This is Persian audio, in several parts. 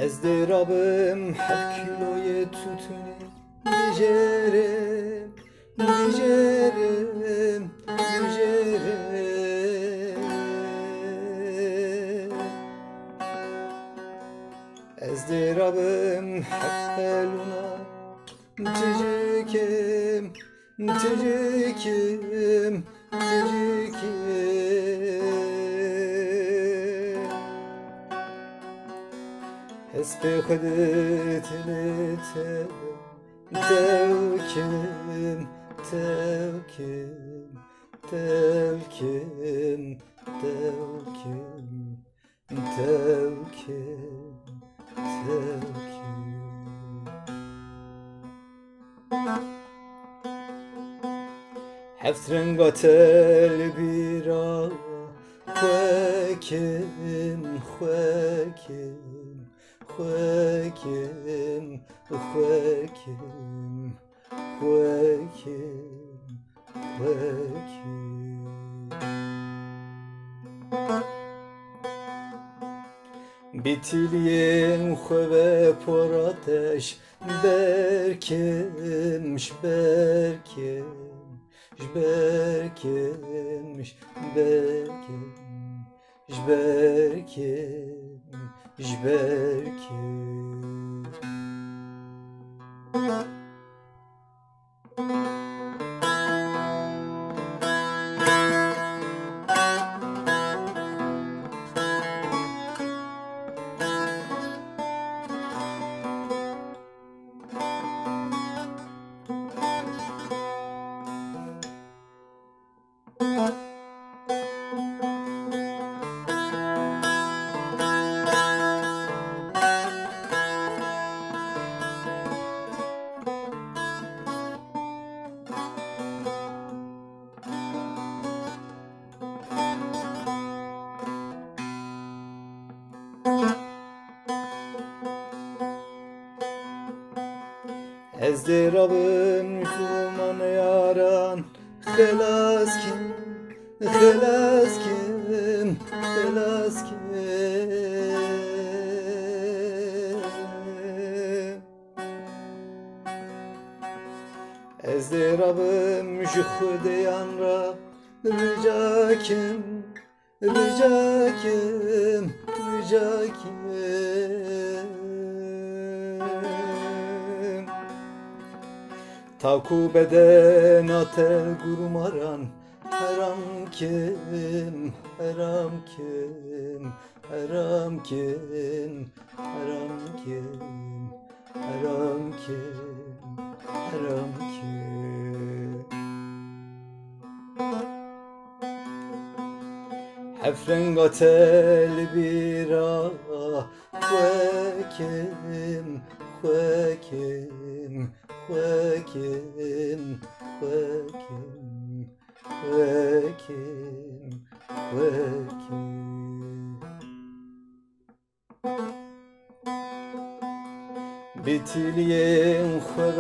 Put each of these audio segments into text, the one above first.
اضطرابم 7 کیلوی توتونه بیجرم بیجرم بیجرم اضطرابم 7 قلونا تجکم تجکم تجکم حس به خودت لته توکم توکم توکم توکم توکم توکم هفت رنگات البیرا خوکم خوکم خوکم خوکم خوکم خوکم بیتیلیم خوب پراتش برکم شبرکم شبرکم شبرکم شبرکم شبرکم اضطرابم زمان یاران خلاص کن خلاص کن خلاص کن اضطرابم خودیان را رجا کن رجا کن رجا کن تاکو بدنات گروماران حرام کن حرام کن حرام کن حرام کن حرام کن حرام کن هفت رنگات البیرا خوکم خوکم خوکم خوکم خوکم خوکم بیتیلیم خوب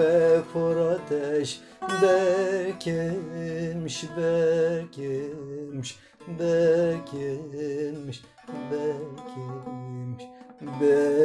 پراتش برکم شبرکم برکم برکم برکم